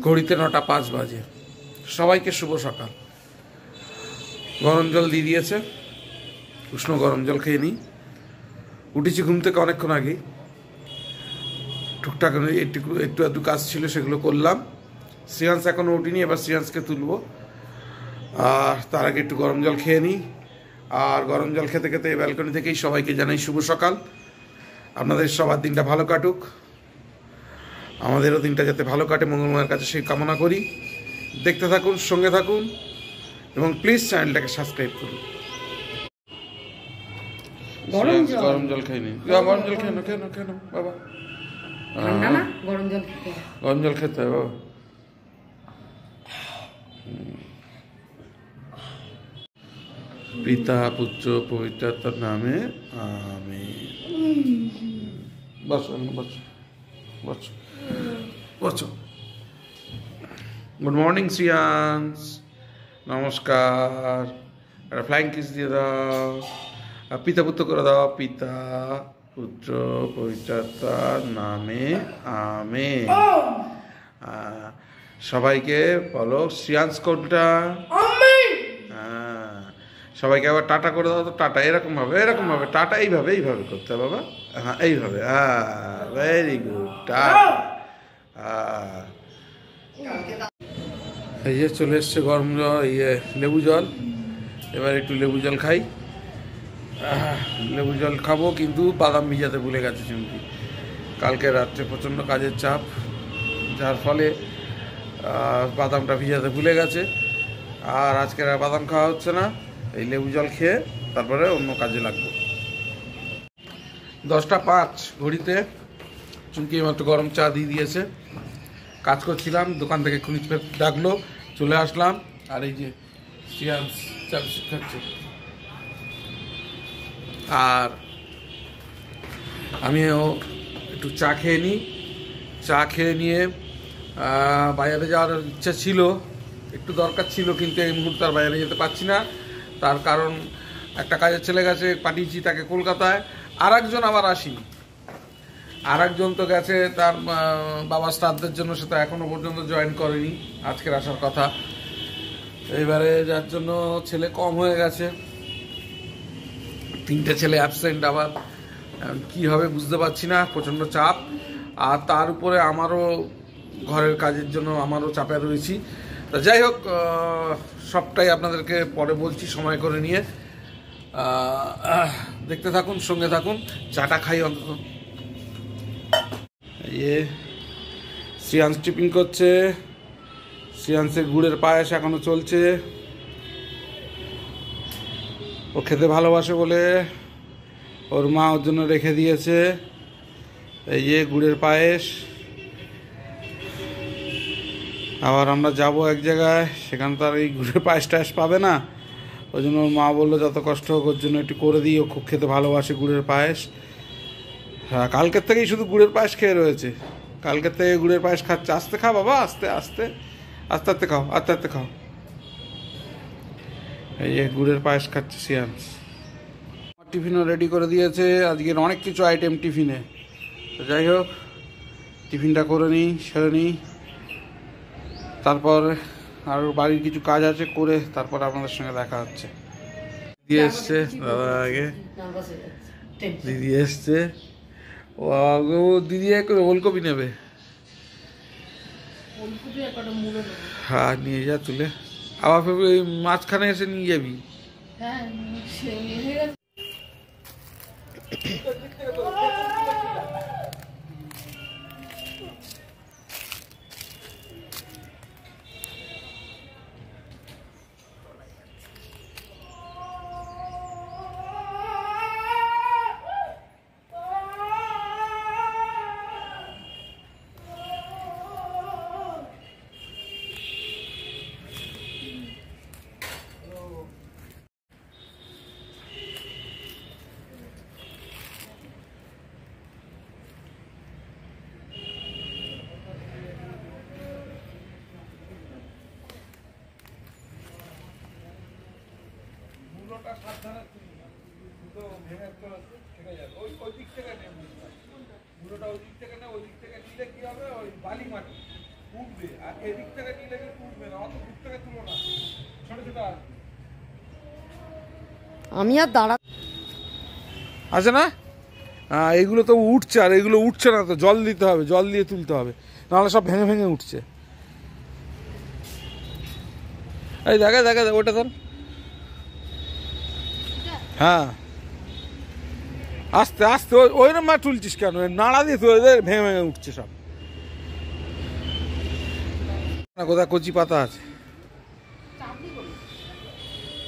ঘড়িতে 9:05 বাজে। সবাইকে শুভ সকাল। গরম জল দিয়ে দিয়েছে, উষ্ণ গরম জল খেয়ে নিই। উঠেছি ঘুম থেকে অনেকক্ষণ আগে, টুকটাক একটু আধটু কাজ ছিল, সেগুলো করলাম। শ্রেয়াংশ এখনও উঠিনি, এবার শ্রেয়াংশকে তুলবো। আর তার আগে একটু গরম জল খেয়ে নিই। আর গরম জল খেতে খেতে এই ব্যালকনি থেকেই সবাইকে জানাই শুভ সকাল। আপনাদের সবার দিনটা ভালো কাটুক, আমাদেরও দিনটা যাতে ভালো কাটে মঙ্গলময়ের কাছে সেই কামনা করি। দেখতে থাকুন, সঙ্গে থাকুন এবং প্লিজ চ্যানেলটাকে সাবস্ক্রাইব করুন। গরম জল খাইনি, গরম জল কেন কেন কেন বাবা? গরম জল খেতে হয় বাবা। পিতা পুত্র পবিত্রাত্মার নামে আমিন। বসো বসো বসো বসো। গুড মর্নিং শ্রিয়াংশ, নমস্কার। একটা ফ্লাইং কিস দিয়ে দাও, পিতা পুত্র করে দাও। পিতা পুত্র পবিত্রাত্মার নামে আমিন। সবাইকে বলো শ্রিয়াংশ কোনটা? সবাইকে আবার টাটা করে দাও তো। টাটা এরকম ভাবে, এরকম ভাবে টাটা, এইভাবে এইভাবে করতে হবে বাবা। হ্যাঁ এইভাবে, ভেরি গুড, টাটা। এই যে চলে এসছে গরম জল, লেবু জল। এবার একটু লেবু জল খাই। লেবু জল খাবো, কিন্তু বাদাম ভিজাতে ভুলে গেছে চুমকি। কালকে রাত্রে প্রচণ্ড কাজের চাপ, যার ফলে বাদামটা ভিজাতে ভুলে গেছে। আর আজকে আর বাদাম খাওয়া হচ্ছে না, এই লেবু জল খেয়ে তারপরে অন্য কাজে লাগবো। 10:05 ঘড়িতে। চুমকি মাত্র গরম চা দিয়ে দিয়েছে। কাজ করছিলাম, দোকান থেকে খুনি ডাকলো, চলে আসলাম। আর এই যে শ্রিয়াংশ চা বিস্কুট খাচ্ছে। আর আমিও একটু চা খেয়ে নিই। চা খেয়ে নিয়ে বাজারে যাওয়ার ইচ্ছা ছিল, একটু দরকার ছিল, কিন্তু এই মুহূর্তে আর বাইরে যেতে পারছি না। তার কারণ একটা কাজের ছেলে গেছে, পাঠিয়েছি তাকে কলকাতায়। আর একজন আবার আসেনি। আর একজন তো গেছে তার বাবার শ্রাদ্ধের জন্য, সে তো এখনও পর্যন্ত জয়েন করেনি, আজকের আসার কথা। এইবারে যার জন্য ছেলে কম হয়ে গেছে, 3টে ছেলে অ্যাবসেন্ট। আবার কি হবে বুঝতে পারছি না, প্রচণ্ড চাপ। আর তার উপরে আমারও ঘরের কাজের জন্য আমারও চাপে রয়েছি। তা যাই হোক, সবটাই আপনাদেরকে পরে বলছি সময় করে নিয়ে। দেখতে থাকুন, সঙ্গে থাকুন। চাটা খাই অন্তত। শ্রিয়াংশ টিফিন করছে। শ্রিয়াংশের গুড়ের পায়েস এখনো চলছে। ও খেতে ভালোবাসে বলে ওর মা ওর জন্য রেখে দিয়েছে এই যে গুড়ের পায়েস। আবার আমরা যাব এক জায়গায়, সেখানে তো আর এই গুড়ের পায়েস টায়েস পাবে না। ওই জন্য ওর মা বললো যত কষ্ট হোক ওর জন্য একটু করে দিই, ও খুব খেতে ভালোবাসে গুড়ের পায়েস। হ্যাঁ, কালকের থেকেই শুধু গুড়ের পায়েস খেয়ে রয়েছে। কালকের থেকে গুড়ের পায়েস খাচ্ছে। আস্তে খা বাবা, আস্তে আস্তে আস্তে আস্তে খাও, আস্তে আস্তে খাও। এই যে গুড়ের পায়েস খাচ্ছে শ্রিয়াংশ। টিফিনও রেডি করে দিয়েছে, আজকের অনেক কিছু আইটেম টিফিনে। তো যাই হোক, টিফিনটা করে নিই, সেরে নিই। তারপর আর বাড়ির কিছু কাজ আছে, করে তারপর আপনাদের সঙ্গে দেখা হচ্ছে। দিদি এসছে, দাদা আগে দিদি এসছে। ও দিদি ওলকপি নেবে। হ্যাঁ নিয়ে যা তুলে, আবার মাঝখানে এসে নিয়ে যাবি। সাবধানে তো ভেঙে তো থেকে যাবে। ওই দিক থেকে নেই, পুরোটা ওই দিক থেকে না, ওই দিক থেকে নিলে কি হবে, ওই বালি মাটি উঠবে, আর এদিক থেকে নিলে কিন্তু উঠবে না, অত দূর থেকে তুলো না, ছোট ছোট আমি আর দাঁড়া আছে না। এগুলো তো উঠছে, আর এগুলো উঠছে না, তো জল দিতে হবে, জল দিয়ে তুলতে হবে, নাহলে সব ভেঙে ভেঙে উঠছে। এই দেখা দেখা ওটা ধর, হ্যাঁ আস্তে আস্তে, ওই রকম তুলছিস কেন, নাড়া দিয়ে তো ভেঙে ভেঙে উঠছে সব। না কোথায় কচি পাতা আছে,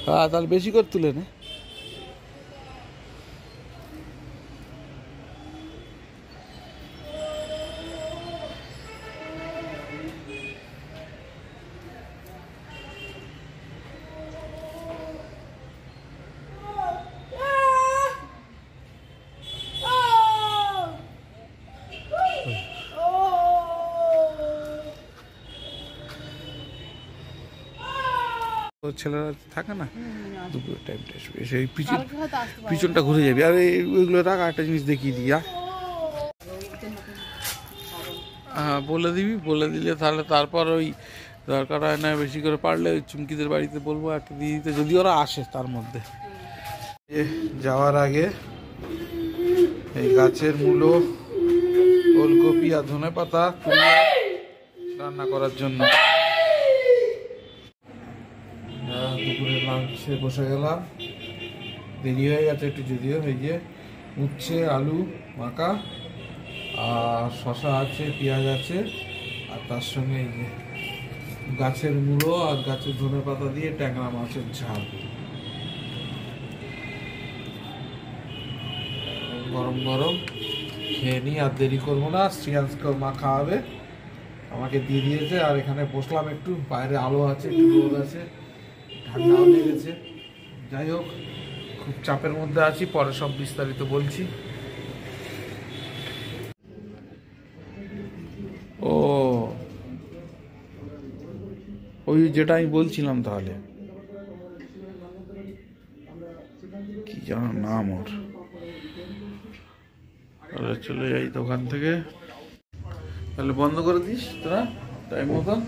হ্যাঁ তাহলে বেশি করে তুলে নে। ছেলেরা থাকে না, দুপুরের টাইমটা সেই পিছনটা ঘুরে যাবি। আর ওইগুলো রাখ, একটা জিনিস দেখিয়ে দিই। হ্যাঁ বলে দিবি, বলে দিলে তাহলে তারপর ওই দরকার হয় না, বেশি করে পারলে ওই চুমকিদের বাড়িতে বলবো একটা দিয়ে দিতে, যদি ওরা আসে তার মধ্যে। যাওয়ার আগে এই গাছের মূলো, ওলকপি আর ধনে পাতা তুলে রান্না করার জন্য দুপুরে লাঞ্চে বসে গেলাম। দেরি হয়ে গেছে একটু যদিও, এই যে উচ্ছে আলু মাখা আর শশা আছে, পেঁয়াজ আছে, আর তার সঙ্গে এই যে গাছের মূলো আর গাছের ধনে পাতা দিয়ে ট্যাংরা মাছের ঝাল। গরম গরম খেয়ে নিই, আর দেরি করবো না। শ্রিয়াংশকে মা খাওয়াবে, আমাকে দিয়ে দিয়েছে। আর এখানে বসলাম একটু, বাইরে আলো আছে, একটু রোদ আছে, ঠান্ডাও লেগেছে। যাই হোক, খুব চাপের মধ্যে আছি, পরে সব বিস্তারিত বলছি। ও ওই যেটা আমি বলছিলাম, তাহলে কি যেন নাম ওর, চলে যাই দোকান থেকে। তাহলে বন্ধ করে দিস তোরা টাইম মতন,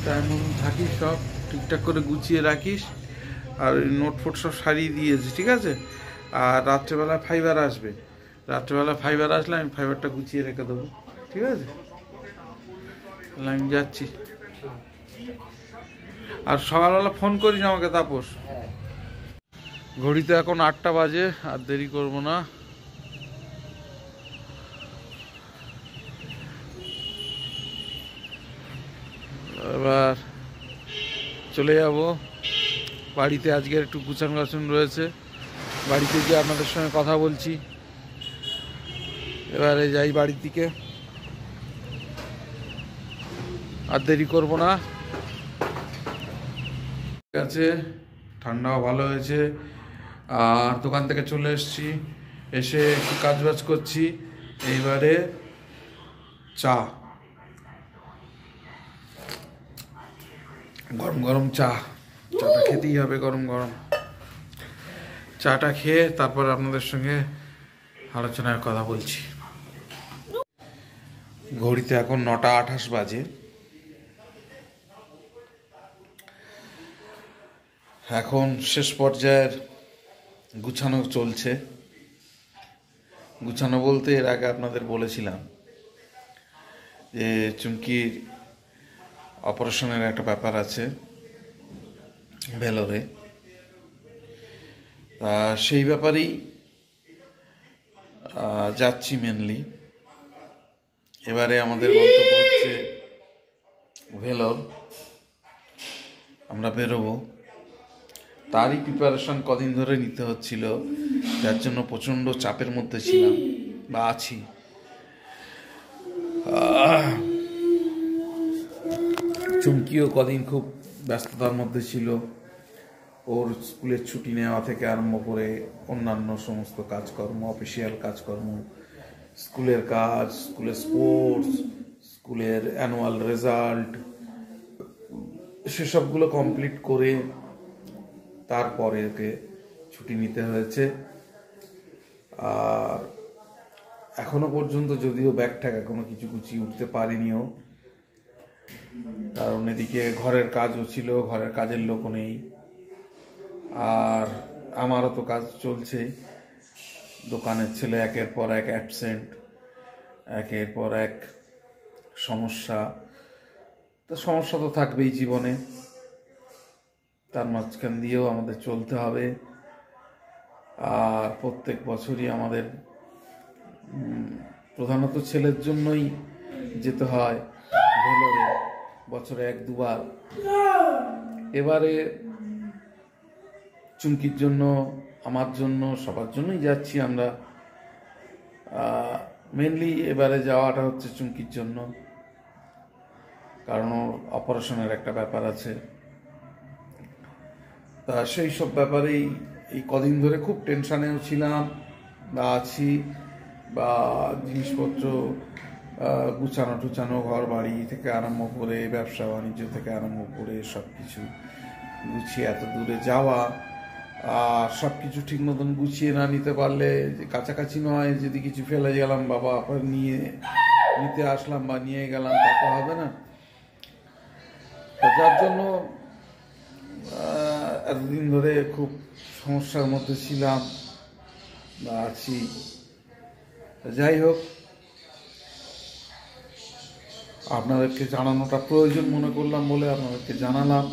টাইম মতন থাকিস, সব ঠিকঠাক করে গুছিয়ে রাখিস। আর নোট ফোট সব সারিয়ে দিয়েছি, ঠিক আছে। আর রাত্রেবেলা ফাইবার আসবে, রাত্রেবেলা ফাইবার আসলে আমি ফাইবারটা গুছিয়ে রেখে দেবো, ঠিক আছে। তাহলে আমি যাচ্ছি। আর সকালবেলা ফোন করিস আমাকে তাপস। ঘড়িতে এখন 8টা বাজে, আর দেরি করবো না। এবার চলে যাব বাড়িতে। আজকের একটু গুছান গাছন রয়েছে, বাড়িতে গিয়ে আপনাদের সঙ্গে কথা বলছি। এবারে যাই বাড়ির দিকে, আর দেরি করব না। ঠিক আছে, ঠান্ডাও ভালো হয়েছে, আর দোকান থেকে চলে এসেছি, এসে একটু কাজবাজ করছি। এইবারে চা, গরম গরম চাটা খেতেই হবে, গরম গরম চাটা খেয়ে তারপর আপনাদের সঙ্গে আলোচনায় কথা বলছি। ঘড়িতে এখন 9টা 28 বাজে। এখন শেষ পর্যায়ের গুছানো চলছে। গুছানো বলতে এর আগে আপনাদের বলেছিলাম যে চুমকির অপারেশনের একটা ব্যাপার আছে ভেলোরে, সেই ব্যাপারেই যাচ্ছি মেনলি। এবারে আমাদের গন্তব্য হচ্ছে ভেলোর, আমরা বেরোবো। তারই প্রিপারেশন কদিন ধরে নিতে হচ্ছিল, যার জন্য প্রচণ্ড চাপের মধ্যে ছিলাম বা আছি। চুমকিও কদিন খুব ব্যস্ততার মধ্যে ছিল, ওর স্কুলের ছুটি নেওয়া থেকে আরম্ভ করে অন্যান্য সমস্ত কাজকর্ম, অফিসিয়াল কাজকর্ম, স্কুলের কাজ, স্কুলের স্পোর্টস, স্কুলের অ্যানুয়াল রেজাল্ট, সেসবগুলো কমপ্লিট করে তারপরে ওকে ছুটি নিতে হয়েছে। আর এখনো পর্যন্ত যদিও ব্যাগ ট্যাগ এখনো কিছু গুছিয়ে উঠতে পারিনিও, কারণ এদিকে ঘরের কাজও ছিল, ঘরের কাজের লোক নেই, আর আমারও তো কাজ চলছে। দোকানের ছেলে একের পর এক অ্যাবসেন্ট, একের পর এক সমস্যা। তো সমস্যা তো থাকবেই জীবনে, তার মাঝখান দিয়েও আমাদের চলতে হবে। আর প্রত্যেক বছরই আমাদের প্রধানত ছেলের জন্যই যেতে হয় ভেলোরে, বছরে 1-2 বার। এবারে চুমকির জন্য, আমার জন্য, সবার জন্যই যাচ্ছি আমরা। মেনলি এবারে যাওয়াটা হচ্ছে চুমকির জন্য, কারণ ওর অপারেশনের একটা ব্যাপার আছে। তা সেই সব ব্যাপারেই এই কদিন ধরে খুব টেনশানেও ছিলাম বা আছি, বা জিনিসপত্র গুছানো টুচানো, ঘর বাড়ি থেকে আরম্ভ করে ব্যবসা বাণিজ্য থেকে আরম্ভ করে সব কিছু গুছিয়ে এত দূরে যাওয়া, আর সব কিছু ঠিক মতন গুছিয়ে না নিতে পারলে, কাছাকাছি নয় যদি কিছু ফেলে গেলাম বাবা নিতে আসলাম বা নিয়ে গেলাম, তা তো হবে না। যার জন্য এতদিন ধরে খুব সমস্যার মধ্যে ছিলাম বা আছি। যাই হোক, আপনাদেরকে জানানোটা প্রয়োজন মনে করলাম বলে আপনাদেরকে জানালাম।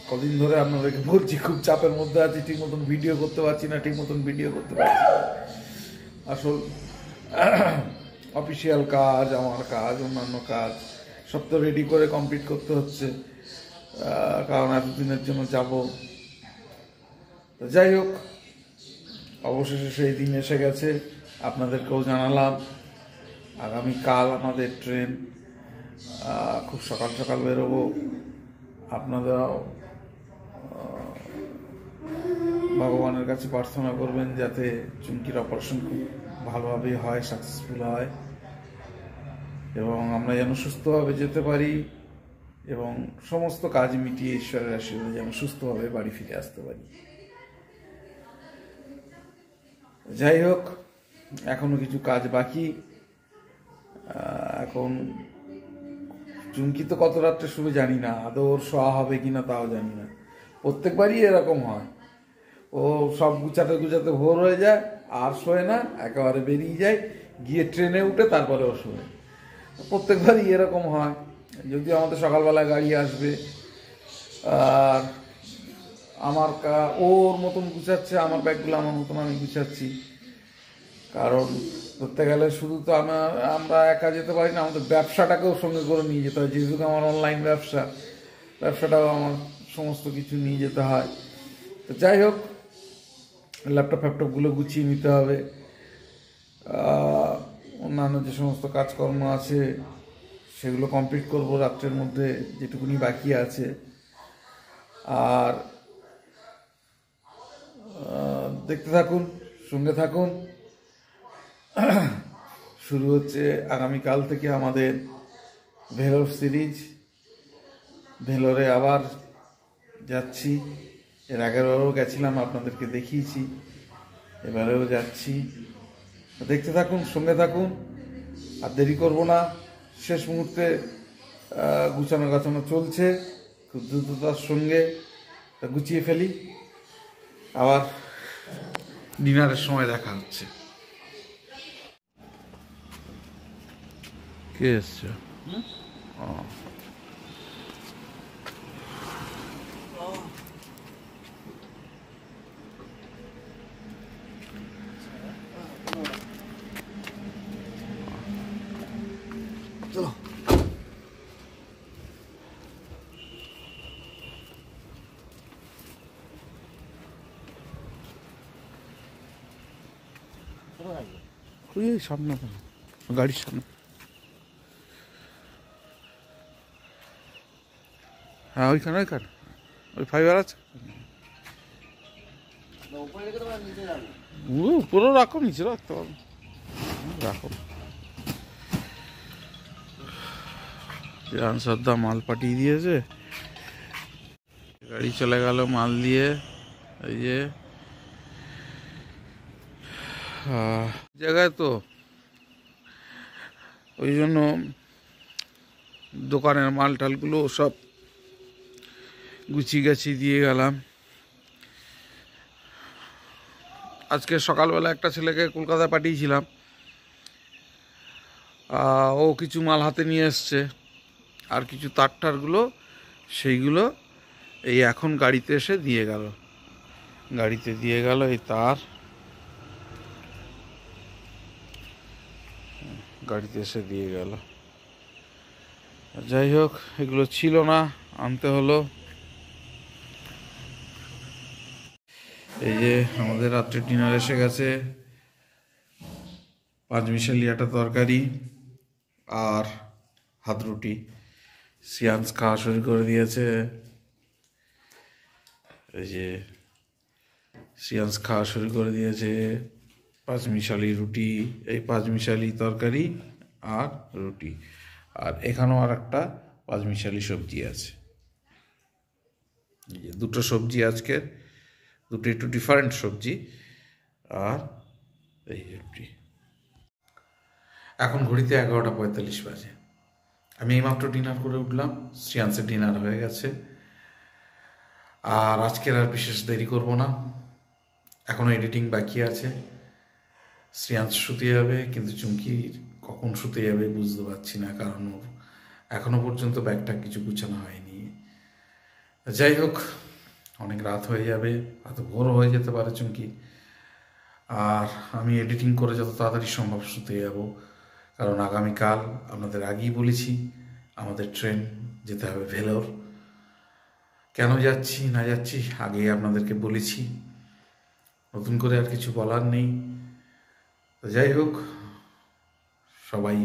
কদিন ধরে আপনাদেরকে বলছি খুব চাপের মধ্যে আছি, ঠিক মতন ভিডিও করতে পারছি না, আসল অফিসিয়াল কাজ, আমার কাজ, অন্যান্য কাজ সব তো রেডি করে কমপ্লিট করতে হচ্ছে, কারণ এতদিনের জন্য যাব। যাই হোক, অবশেষে সেই দিন এসে গেছে, আপনাদেরকেও জানালাম। আগামীকাল আমাদের ট্রেন, খুব সকাল সকাল বেরোবো। আপনারাও ভগবানের কাছে প্রার্থনা করবেন যাতে চুমকির অপারেশন খুব ভালোভাবে হয়, সাকসেসফুল হয়, এবং আমরা যেন সুস্থভাবে যেতে পারি এবং সমস্ত কাজ মিটিয়ে ঈশ্বরের আশীর্বাদে যেন সুস্থভাবে বাড়ি ফিরে আসতে পারি। যাই হোক, এখনো কিছু কাজ বাকি। এখন চুমকি তো কত রাত্রে শুরু জানি না, আদৌ ওর শোয়া হবে কিনা তাও জানি না। প্রত্যেকবারই এরকম হয়, ও সব গুছাতে গুছাতে ভোর হয়ে যায়, আর শোয় না, একেবারে বেরিয়ে যায়, গিয়ে ট্রেনে উঠে তারপরে ও শোয়। প্রত্যেকবারই এরকম হয়, যদিও আমাদের সকালবেলায় গাড়ি আসবে। আর ওর মতন গুছাচ্ছে, আমার ব্যাগগুলো আমার মতন আমি গুছাচ্ছি, কারণ ধরতে গেলে শুধু তো আমরা একা যেতে পারি না, আমাদের ব্যবসাটাকেও সঙ্গে করে নিয়ে যেতে হয়। যেহেতু আমার অনলাইন ব্যবসাটাও আমার সমস্ত কিছু নিয়ে যেতে হয়। তো যাই হোক, ল্যাপটপগুলো গুছিয়ে নিতে হবে, অন্যান্য যে সমস্ত কাজকর্ম আছে সেগুলো কমপ্লিট করব রাত্রের মধ্যে, যেটুকুনি বাকি আছে। আর দেখতে থাকুন, সঙ্গে থাকুন। শুরু হচ্ছে আগামীকাল থেকে আমাদের ভেলোর সিরিজ। ভেলোরে আবার যাচ্ছি, এর আগেরবারও গেছিলাম, আপনাদেরকে দেখিয়েছি, এবারেও যাচ্ছি। দেখতে থাকুন, সঙ্গে থাকুন, আর দেরি করব না। শেষ মুহূর্তে গুছানো গাছানো চলছে, খুব দ্রুততার সঙ্গে গুছিয়ে ফেলি, আবার ডিনারের সময় দেখা হচ্ছে। কে এসছে? চলো, সামনে গাড়ির সামনে। হ্যাঁ, ওইখানে ওই ফাইবার আছে, উপরেও রাখো, নিচে রাখতে পারো, রাখো। আনসারদা মাল পাঠিয়ে দিয়েছে, গাড়ি চলে গেল মাল দিয়ে। এই যে জায়গায় তো ওই জন্য দোকানের মাল টালগুলো সব গুছিয়ে গাছি দিয়ে গেলাম। আজকে সকালবেলা একটা ছেলেকে কলকাতায় পাঠিয়েছিলাম, ও কিছু মাল হাতে নিয়ে এসছে, আর কিছু তারটারগুলো সেইগুলো এই এখন গাড়িতে এসে দিয়ে গেল। গাড়িতে দিয়ে গেল এই তার, গাড়িতে এসে দিয়ে গেল। যাই হোক, এগুলো ছিল না, আনতে হলো। এই যে আমাদের রাত্রে ডিনার এসে গেছে, পাঁচমিশালি একটা তরকারি আর হাত রুটি। সিয়ান্স খাওয়া শুরু করে দিয়েছে। এই যে সিয়ান্স খাওয়া শুরু করে দিয়েছে। পাঁচমিশালি রুটি, এই পাঁচমিশালি তরকারি আর রুটি, আর এখানেও আর একটা পাঁচমিশালি সবজি আছে। এই যে দুটো সবজি আজকের, দুটো একটু ডিফারেন্ট সবজি, আর এই রুটি। এখন ঘড়িতে 11:45 বাজে। আমি এইমাত্র ডিনার করে উঠলাম, শ্রিয়ান্সের ডিনার হয়ে গেছে। আর আজকের আর বিশেষ দেরি করব না, এখনও এডিটিং বাকি আছে। শ্রিয়ান্স শুতে যাবে, কিন্তু চুমকির কখন শুতে যাবে বুঝতে পারছি না, কারণ ওর এখনও পর্যন্ত ব্যাগটা কিছু গুছানো হয়নি। যাই হোক, অনেক রাত হয়ে যাবে, এত ভোর হয়ে যেতে পারে চুমকি। আর আমি এডিটিং করে যত তাড়াতাড়ি সম্ভব শুতে যাব, কারণ আগামীকাল আপনাদের আগেই বলেছি আমাদের ট্রেন যেতে হবে ভেলোর। কেন যাচ্ছি না যাচ্ছি আগেই আপনাদেরকে বলেছি, নতুন করে আর কিছু বলার নেই। তো যাই হোক, সবাই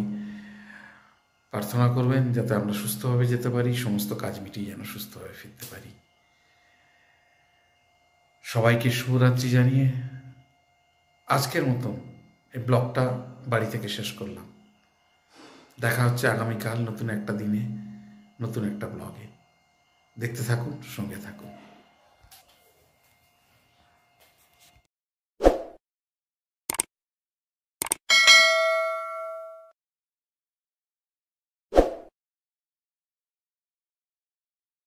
প্রার্থনা করবেন যাতে আমরা সুস্থভাবে যেতে পারি, সমস্ত কাজ মিটিয়ে যেন সুস্থভাবে ফিরতে পারি। সবাইকে শুভরাত্রি জানিয়ে আজকের মতো এই ব্লগটা বাড়ি থেকে শেষ করলাম। দেখা হচ্ছে আগামীকাল নতুন একটা দিনে, নতুন একটা ব্লগে। দেখতে থাকুন, সঙ্গে থাকুন।